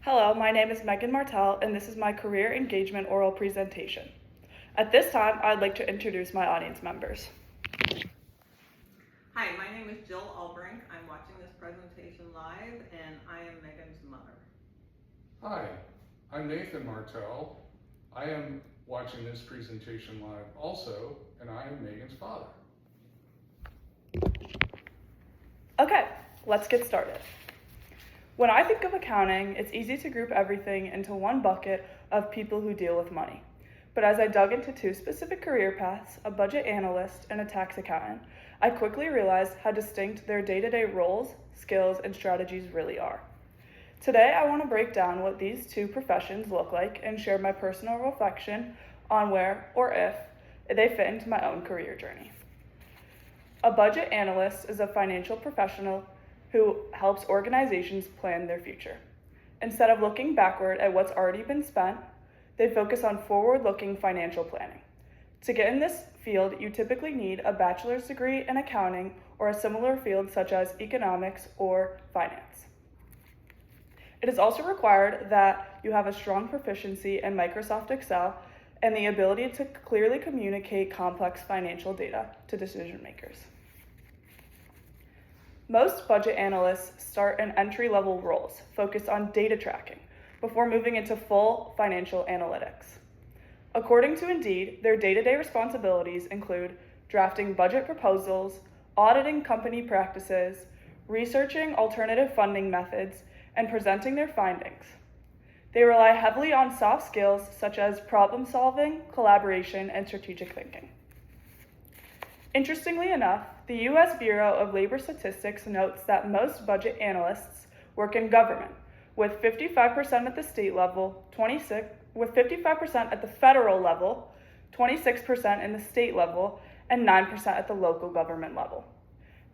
Hello, my name is Megan Martell, and this is my career engagement oral presentation. At this time, I'd like to introduce my audience members. Hi, my name is Jill Albrink. I'm watching this presentation live, and I am Megan's mother. Hi, I'm Nathan Martell. I am watching this presentation live also, and I am Megan's father. Okay, let's get started. When I think of accounting, it's easy to group everything into one bucket of people who deal with money. But as I dug into two specific career paths, a budget analyst and a tax accountant, I quickly realized how distinct their day-to-day roles, skills, and strategies really are. Today, I want to break down what these two professions look like and share my personal reflection on where or if they fit into my own career journey. A budget analyst is a financial professional who helps organizations plan their future. Instead of looking backward at what's already been spent, they focus on forward-looking financial planning. To get in this field, you typically need a bachelor's degree in accounting or a similar field such as economics or finance. It is also required that you have a strong proficiency in Microsoft Excel and the ability to clearly communicate complex financial data to decision makers. Most budget analysts start in entry-level roles focused on data tracking before moving into full financial analytics. According to Indeed, their day-to-day responsibilities include drafting budget proposals, auditing company practices, researching alternative funding methods, and presenting their findings. They rely heavily on soft skills such as problem solving, collaboration, and strategic thinking. Interestingly enough, the U.S. Bureau of Labor Statistics notes that most budget analysts work in government, with 55% at the state level, 55% at the federal level, 26% in the state level, and 9% at the local government level.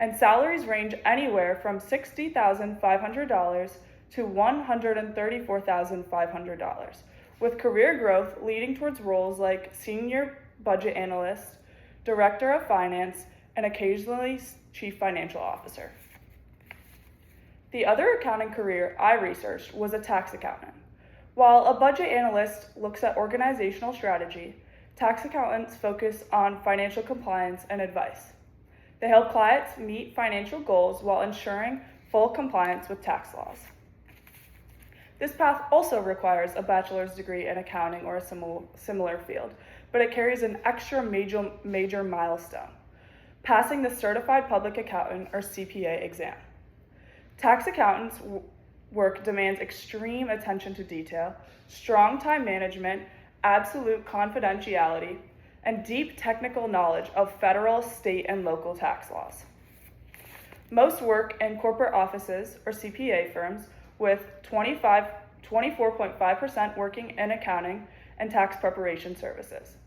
And salaries range anywhere from $60,500 to $134,500, with career growth leading towards roles like senior budget analyst, director of finance, and occasionally chief financial officer. The other accounting career I researched was a tax accountant. While a budget analyst looks at organizational strategy, tax accountants focus on financial compliance and advice. They help clients meet financial goals while ensuring full compliance with tax laws. This path also requires a bachelor's degree in accounting or a similar field, but it carries an extra major milestone: passing the Certified Public Accountant or CPA exam. Tax accountants' work demands extreme attention to detail, strong time management, absolute confidentiality, and deep technical knowledge of federal, state, and local tax laws. Most work in corporate offices or CPA firms with 24.5% working in accounting and tax preparation services.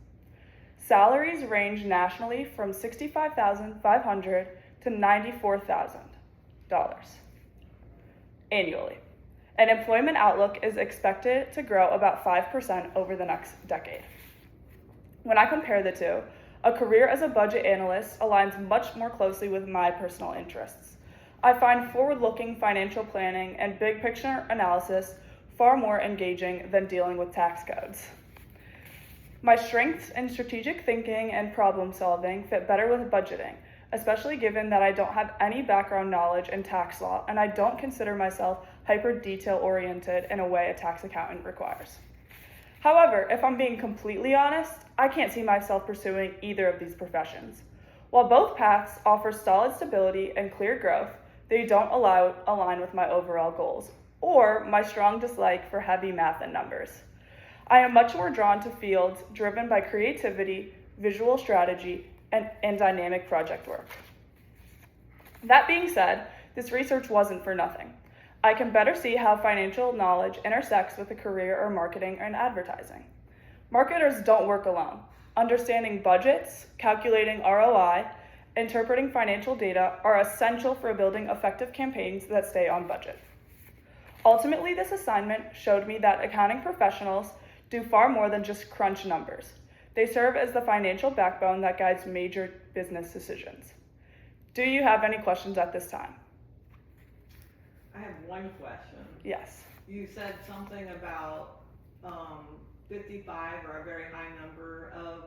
Salaries range nationally from $65,500 to $94,000 annually. And employment outlook is expected to grow about 5% over the next decade. When I compare the two, a career as a budget analyst aligns much more closely with my personal interests. I find forward-looking financial planning and big picture analysis far more engaging than dealing with tax codes. My strengths in strategic thinking and problem solving fit better with budgeting, especially given that I don't have any background knowledge in tax law and I don't consider myself hyper detail oriented in a way a tax accountant requires. However, if I'm being completely honest, I can't see myself pursuing either of these professions. While both paths offer solid stability and clear growth, they don't align with my overall goals or my strong dislike for heavy math and numbers. I am much more drawn to fields driven by creativity, visual strategy, and dynamic project work. That being said, this research wasn't for nothing. I can better see how financial knowledge intersects with a career or marketing and advertising. Marketers don't work alone. Understanding budgets, calculating ROI, interpreting financial data are essential for building effective campaigns that stay on budget. Ultimately, this assignment showed me that accounting professionals do far more than just crunch numbers. They serve as the financial backbone that guides major business decisions. Do you have any questions at this time? I have one question. Yes. You said something about, 55 or a very high number of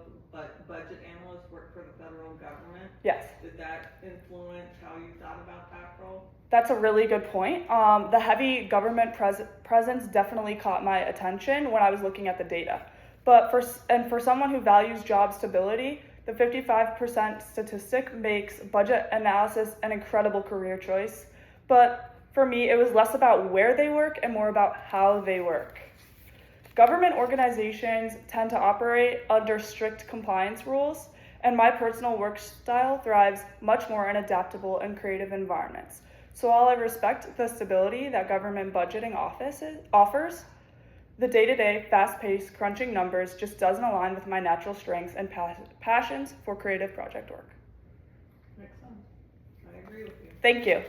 budget analysts work for the federal government. Yes. Did that influence how you thought about that role? That's a really good point. The heavy government presence definitely caught my attention when I was looking at the data. But for someone who values job stability, the 55% statistic makes budget analysis an incredible career choice. But for me, it was less about where they work and more about how they work. Government organizations tend to operate under strict compliance rules, and my personal work style thrives much more in adaptable and creative environments. So while I respect the stability that government budgeting offers, the day-to-day, fast-paced, crunching numbers just doesn't align with my natural strengths and passions for creative project work. Makes sense. I agree with you. Thank you.